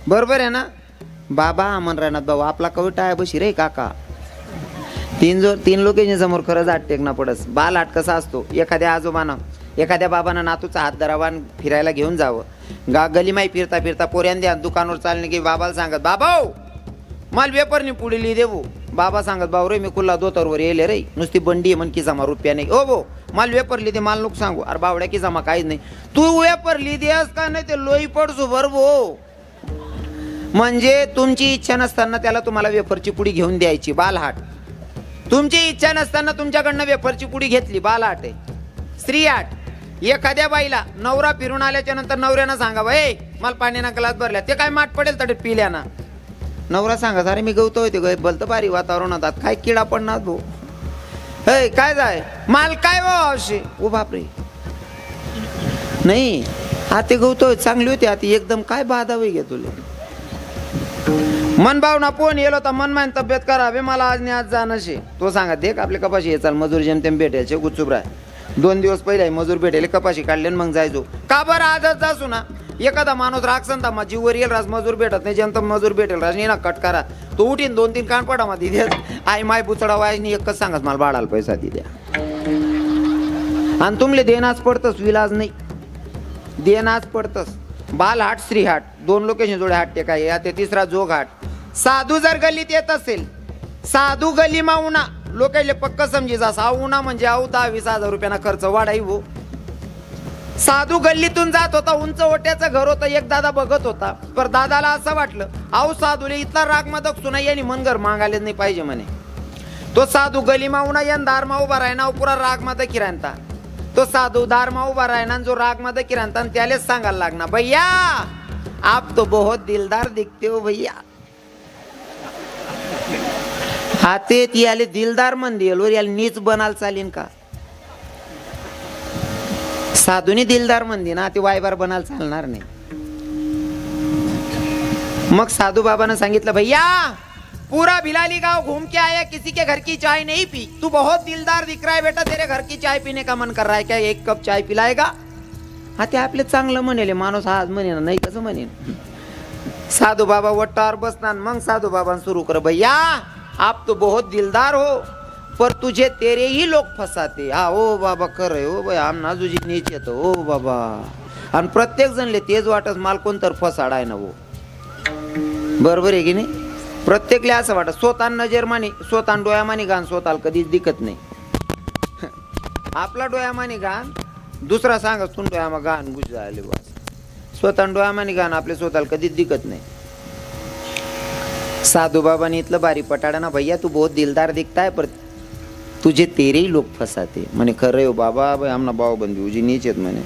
बरोबर आहे ना. बाबा अमरनाथ भाऊ आपला कविता आहे बशी रे काका. तीन लोकेशन समोर खरंच हात टेकना पडस. बाल हाट कसा असतो, एखाद्या आजोबानं एखाद्या बाबानं नातूचा हात धरावान फिरायला घेऊन जावं. गलीमाई फिरता फिरता पोऱ्यान द्या दुकानावर चालणे की बाबाला सांगत बाबा माल वेपरनी पुढे लिहि देऊ. बाबा सांगत भाऊ रे मी कुल्ला दोतरवर येले रे, नुसती बंडी आहे मन की जमा रुपया नाही. ओ भो माल वेपर लिहि दे, माल नको सांगू. अरे बावड्या की जमा काहीच नाही. तू वेपर लिहि देस का नाही ते लोई पडसू भरभो. म्हणजे तुमची इच्छा नसताना त्याला तुम्हाला वेफरची पुडी घेऊन द्यायची. बालहाट. तुमची इच्छा नसताना तुमच्याकडनं वेफरची पुडी घेतली. बालहाट आहे. स्त्री आट. एखाद्या बाईला नवरा फिरून आल्याच्या नंतर नवऱ्यानं सांगावं ए मला पाण्याना ग्लास भरल्या, ते काय माठ पडेल तडे पिल्याना. नवरा सांगा अरे मी गवतो होते ग भलतं भारी वातावरणात काय किडा पडणार भाऊ. हे काय जाय माल काय असे ओ बापरे. नाही आते गवतो चांगली होती आती एकदम काय बाधा वय घे तुला. मन भावना पोन येलो तर मन मान तब्येत करावे मला आज नाही आज जाणं शे. तो सांगा देख आपले कपाशी ये चाल मजूर जेमतेम भेटायचे गुपचूप राय. 2 दिवस पहिले मजूर भेटेले कपाशी काढले मग जायचो. का बरं आजच जासू ना. एखादा माणूस राखसन मा जीवर येईल राज मजूर भेटत नाही जेमत मजूर भेटेल राज ना कट करा. तो उठीन 2-3 कानपडा मध्ये देत आई माय बुचडा वायनी एकच सांगत मला बाळाला पैसा दे द्या. आणि तुमले देनाच पडतस विलाज नाही. देनाच पडतस. बालहाट श्रीहाट 2 लोकेशन जोडे हाट टेकाय या ते तिसरा जोग हाट. साधू जर गल्लीत येत असेल साधू गल्ली मा उन्हा लोकांले पक्क समजी जा सा उन्हा म्हणजे 10-20 हजार रुपयांना खर्च वाढाई हो. साधू गल्लीतून जात होता. उंच ओट्याचं घर होतं. एक दादा बघत होता. पर दादाला असं वाटलं अहो साधूले इथला राग मदक सुना यांनी मनगर मागायला नाही पाहिजे म्हणे. तो साधू गली मा उन्हा यान दारमा उभा राहना पुरा राग मदक किराणता. तो साधू दारमा उभा राहना जो राग मदक किराणता त्यालेच सांगायला लागना भैया आप तो बहुत दिलदार दिखते हो भैया. हाते याले दिलदार मन दिल याला नीच बनाल चालीन का. साधूनी दिलदार मंदी ना ते वायबार बनायला चालणार नाही. मग साधू बाबानं सांगितलं भैया पूरा भिलाली गांव घूम के आया किसी के घर की चाय नहीं पी. तू बहुत दिलदार दिख रहा है बेटा तेरे घर की चाय पीने का मन कर रहा है क्या 1 कप चाय पिलाएगा. हा ते आपले चांगलं म्हणेल माणूस आज म्हणेन नाही कसं म्हणेन. साधू बाबा वट्टावर बसणार. मग साधू बाबा सुरू कर भैया आप तो बहुत दिलदार हो पर तुझे तेरे ही लोग फसाते. हा ओ बाबा खरंय हो बाई आमना तुझी नीच येतो ओ बाबा. आणि प्रत्येक जणले तेच वाटत माल कोण तर फसाड आहे ना हो. बरोबर आहे की नाही. प्रत्येकले असं वाटत स्वतः नजर मानी स्वतः डोळ्यामानी गाण स्वतःला कधीच दिखत नाही. आपला डोळ्यामानी गाण दुसरा सांगत तू डोळ्यामा गाण गुज झाले बस. स्वतः डोळ्यामानी गाण आपले स्वतःला कधीच दिखत नाही. साधू बाबाने इथलं बारी पटाडा ना भैया तू बहुत दिलदार दिखता है पर तुझे तेरे ही लोक फसाते म्हणे. खरं हो बाबा भाई आमना भाऊ बंदी उजी नीच आहेत म्हणे.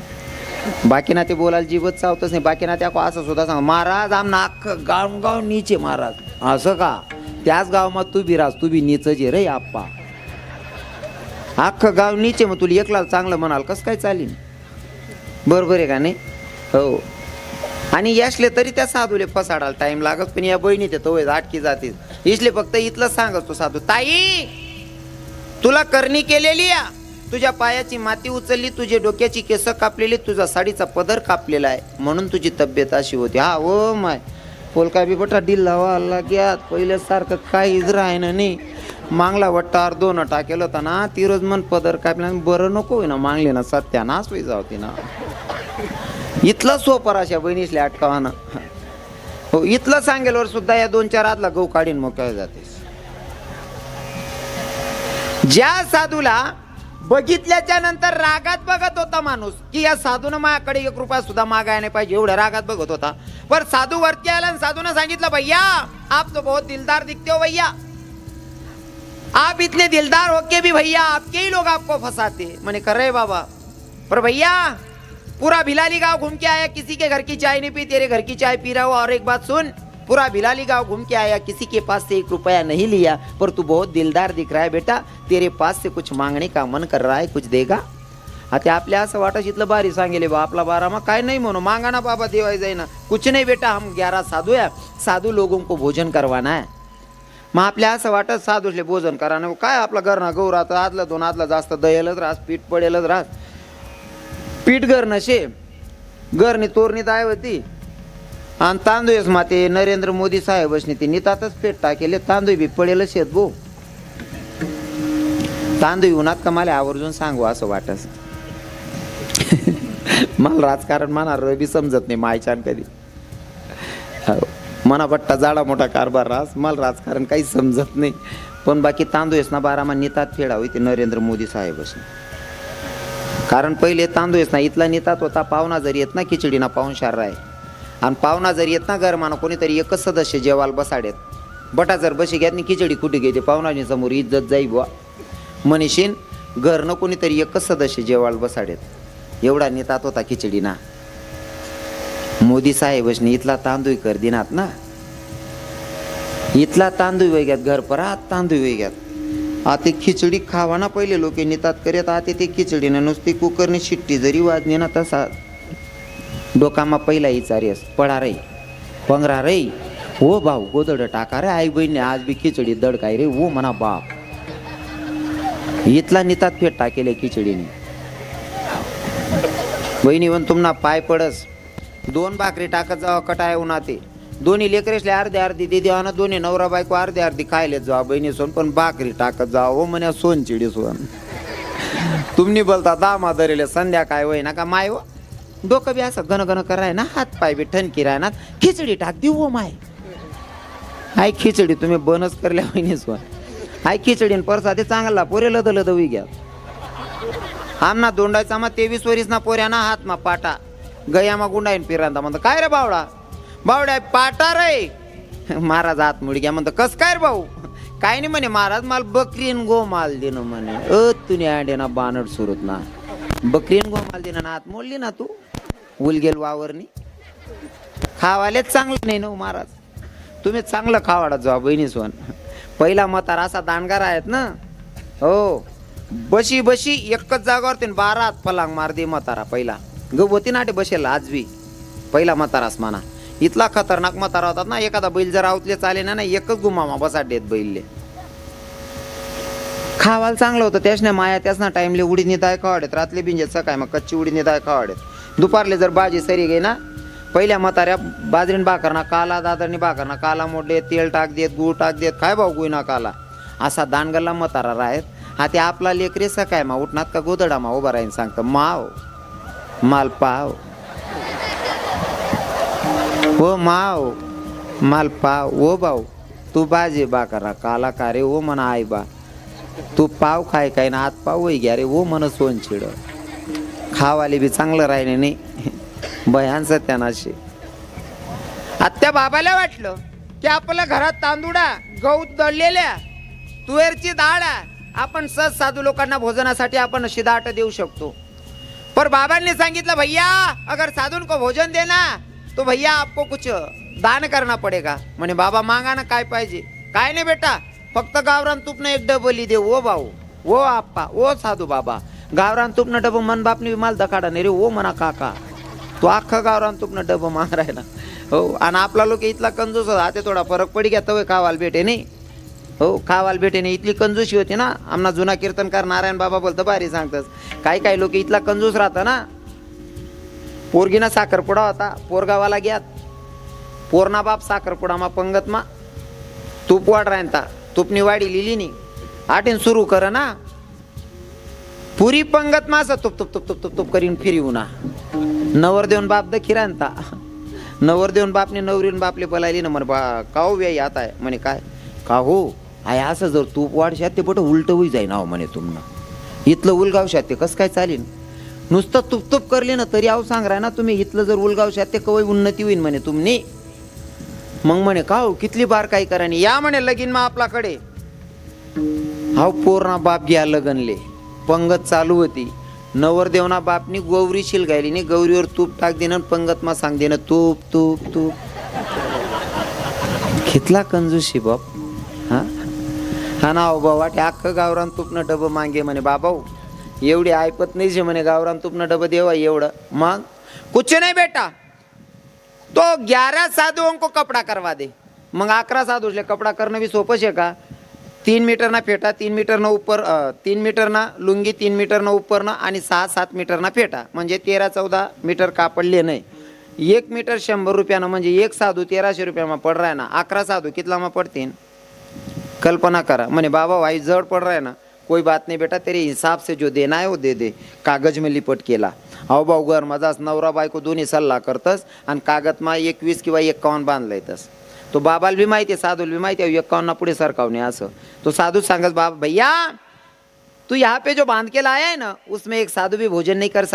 बाकी ना ते बोलायला जीवच चावतच नाही. बाकी ना त्या असं सुद्धा सांग महाराज आमना अख्खं गाव नीचे महाराज. असं का त्याच गावात तू बी राज तू बी नीचच आहे रे आप्पा. अख्खं गाव नीचे मग तुला एकला चांगलं म्हणाल कसं काय चालीन. बरोबर आहे का नाही हो. आणि यशले तरी त्या साधूले फसाडायला टाइम लागत पण या बहिणी ते तो आटकी जाते. इसले फक्त इथलं सांगत तो साधू ताई तुला करणी केलेली या तुझ्या पायाची माती उचलली तुझे डोक्याची केस कापलेली तुझा साडीचा पदर कापलेला आहे म्हणून तुझी तब्येत अशी होती. हा ओ माय पोलका बी बटा डिल्ला वाला ग्यात पहिल्यासारखं काहीच राहिनं नाही. मागला वट्टावर 2 टाकेल होता ना ती रोज मन पदर कापल्या बरं नको होई ना मागले ना सत्यानाश होई जावती ना. इथलं सोपर अशा बहिणीसले अटकावाना हो. इथलं सांगेलवर सुद्धा या 2-4 आदला गहू काढीन मग काय जाते. ज्या साधूला बघितल्याच्या नंतर रागात बघत होता माणूस की या साधून माझ्याकडे 1 रुपया सुद्धा मागायला नाही पाहिजे एवढ्या रागात बघत होता. पर साधू वरती आला आणि साधूने सांगितलं भैया आप तो बहुत दिलदार दिखते हो भैया. आप इतने दिलदार होके भी भैया आपके ही लोग आपको फंसाते. मैंने कर रहे बाबा पर भैया पूरा भिलाली गांव घूम के आया किसी के घर की चाय नहीं पी तेरे घर की चाय पी रहा हूँ. और एक बात सुन पूरा भिलाली गांव घूम के आया किसी के पास से 1 रुपया नहीं लिया पर तू बहुत दिलदार दिख रहा है बेटा तेरे पास से कुछ मांगने का मन कर रहा है कुछ देगा. आता आपल्या असं वाटत इथलं बारी सांगेले बा आपला बारा मग काय नाही म्हणू मांगा ना बाबा देवाय जाईना कुछ नहीं बेटा हम 11 साधू है साधू लोगों को भोजन करवाना है. मग आपल्या असं वाटत साधूले भोजन करा ना काय आपला घरना गहू राहतं आदला 2 आदला जास्त दयेलच राहत पीठ पडेलच राहत पीठ घर नशे घरनी तोरणी दाय होती आणि तांदूळच माते नरेंद्र मोदी साहेबसनी ते नितातच पेट टाकेले तांदूळ बी पडेल शेत भो तांदूळ उन्हात का मला आवर्जून सांगू असं वाटस मला राजकारण म्हणा रवी समजत नाही मायच्यान कधी मना पट्टा जाडा मोठा कारभार रास मला राजकारण काही समजत नाही पण बाकी तांदूळच ना बारामा नितात फेडावी ते नरेंद्र मोदी साहेबसनी कारण पहिले तांदूळच ना इथला नितात होता पाहुणा जरी येत ना खिचडीना पाहुणशार राय आणि पाहुणा जरी येत ना घरमाना कोणीतरी एकच सदस्य जेवाल बसाडेत बटा जर बशी घ्यात नि खिचडी कुठे घेते पाहुणानी समोर इज्जत जाई बुवा मनीषीन घरनं कोणीतरी एकच सदस्य जेवाल बसाडेत एवढा नेतात होता खिचडीना मोदी साहेबसनी इथला तांदूळ कर दिनात ना इथला तांदूळ वेग्यात घर परात तांदूळ वेग्यात आता खिचडी खावा ना पहिले लोक नेतात करत आता ते खिचडीनं नुसती कुकरने शिट्टी जरी वाजली ना तसा डोकामा पहिला इचारेस पडा रे पंगरा रे हो भाऊ गोदड टाका रे आई बहिणी आज बी खिचडी दड काय रे हो म्हणा बाप इथला नितात फेट टाकेले खिचडीने बहिणी पण तुम्हाला पाय पडस 2 भाकरी टाकत जावा कटाय उन्हाते दोन्ही लेकरेसले अर्धे अर्धी दे देवा ना दोन्ही नवरा बायको अर्धे अर्धी खायले जावा बहिणी सोन पण भाकरी टाकत जावा हो म्हणे सोन चिडी सोन तुम्ही बोलता दामा धरेले संध्याकाळ होई ना का माय हो डोकं बी असं गण कराय ना हात पाय बी ठणकी राय ना खिचडी टाक देऊ हो माय हाय खिचडी तुम्ही बनच करल्या बहिणी सोन हाय खिचडीन परसा ते चांगला पोरे लद लद उई घ्या आमना दोंडायचा मा 23 वरीस ना पोऱ्याना हात मा पाटा गयामा गुंडाईन पिरांदा म्हणतो काय रे बावडा बावड्या पाटा रे महाराज हात मुडी घ्या म्हणतो कस काय रे भाऊ काय नाही म्हणे महाराज माल बकरीन गो माल देन म्हणे तुने आंडे ना बानड सुरत ना बकरीन गो माल देन ना हात मोडली ना तू उलगेल वावरनी खावालेच चांगलं नाही ना महाराज तुम्ही चांगलं खावाडा जा बहिणी सोन पहिला म्हातारा असा दांडगार आहेत ना हो बशी बशी एकच जागावर 12 हात फलांग मार दे म्हातारा पहिला गवती नाटे बसेल आज बी पहिला म्हातारास माना इथला खतरनाक म्हातारा होतात ना एखादा बैल जर आवतले चाले ना एकच गुमामा बसा देत बैलले खावाल चांगलं होतं त्यासने माया त्यासना टाइमले उडी निदाय खावाडेत रातले बिंजेत सकाळ मग कच्ची उडी निदाय खावाडेत दुपारले जर भाजी सरी गई ना पहिल्या म्हाताऱ्या बाजरीन भाकरना काला दादरनी भाकरना काला मोडे तेल टाक देत गूळ टाक देत काय भाऊ गुईना काला असा दानगल्ला म्हातारा राहत हा ते आपला लेकरे सकाळ मा उठणार का गोदडा मा उभा राहीन सांगतं माव माल पाव ओ माव माल पाव ओ भाऊ तू बाजे भाकरा काला का रे ओ म्हणा आई बा तू पाव खाय काय ना आत पाव वही घ्या रे ओ म्हण सोन चिड खावाले बी चांगलं राहिले नाही भयान सत्यानाशी आत्या बाबाला वाटलं की आपल्या घरात तांदूळा गहू दळलेल्या तुवेरची डाळ आपण सहज साधू लोकांना भोजनासाठी आपण शिदाट देऊ शकतो पर बाबांनी सांगितलं भैया अगर साधुन को भोजन देना तो भैया आपको कुछ दान करना पड़ेगा म्हणे बाबा मागा ना काय पाहिजे काय नाही बेटा फक्त गावरान तूपनं एक डबली दे ओ भाऊ ओ आप्पा ओ साधू बाबा गावरान तूपनं डब मन बापनी माल दखाडा नाही रे ओ म्हणा काका तो अख्खा गावरान तूपनं डब माग राहिला हो आणि आपला लोक इथला कंजूस होता ते थोडा फरक पडी घ्या तवय खावाल भेटे नाही हो खावाल भेटे नाही इथली कंजूसी होती ना आमना जुना कीर्तनकार नारायण बाबा बोलतं भारी सांगतस काही लोक इथला कंजूस राहता ना पोरगीना साखरपुडा होता पोरगावाला घ्यात पोरणा बाप साखरपुडा मा पंगत मा तूप वाढ राहता तुपनी वाडी लिहिली नी आठीन सुरू कर ना पुरी पंगत मा असं तुप तुप तुप तुप तुप तुप करीन फिरवू ना नवर देऊन बाप दखी राहता नवर देऊन बापने नवरीन बापले बोलायली ना म्हणे बा काहो व्याई आता आहे म्हणे काय का हो आय असं जर तूप वाढशात ते पट उलट होई जाई ना म्हणे तुम्हाला इथलं उलगावशात ते कसं काय चालेल नुसतं तुप तुप करले ना तरी आहो सांग राय ना तुम्ही इथलं जर उलगावशात ते कवय उन्नती होईल म्हणे तुम्ही मग म्हणे का हो कितली बार काही करानी या म्हणे लगीन मा आपल्याकडे हाव पोरणा बाप घ्या लगनले पंगत चालू होती नवरदेवना बापनी गौरी शिल गायली नाही गौरीवर तूप टाक देणं पंगत मा सांग देणं तूप तूप तूप घेतला कंजूशी बाप हा ना बाबा वाटे अख्खं गावरान तुपनं डबं मागे म्हणे बाबा एवढी ऐपत नाही जे म्हणे गावरान तुपनं डबं देवा एवढं मग कुछ नाही बेटा तो 11 साधुओं को कपड़ा करवा दे मग 11 साधूले कपड़ा करणं भी सोपं आहे का 3 मीटर ना फेटा 3 मीटर ना ऊपर 3 मीटर ना लुंगी 3 मीटर ना ऊपर ना आणि 6-7 मीटर ना फेटा म्हणजे 13-14 मीटर कापडले नाही 1 मीटर 100 रुपयानं म्हणजे एक साधू 1300 रुपयाમાં पड़ रहा है ना, 11 साधू कितलाમાં पड़तीन? कल्पना करा। मने बाबा भाई जड़ पड़ रहा है ना, कोई बात नहीं बेटा, तेरे हिसाब से जो देना है वो दे दे। कागज में लिपट केला। अहो भाऊ घर मजाच नवरा बायको दोन्ही सल्ला करतस आणि कागदमा 21 किंवा 51 बांधला येतस। तो बाबाला भी माहिती आहे, साधूला भी माहिती आहे 51 पुढे सरकावणे असं। तो साधू सांगत बाबा भैया तू यहाँ पे जो बांध के लाया है ना, उसमें एक साधु भी भोजन नहीं कर सकता।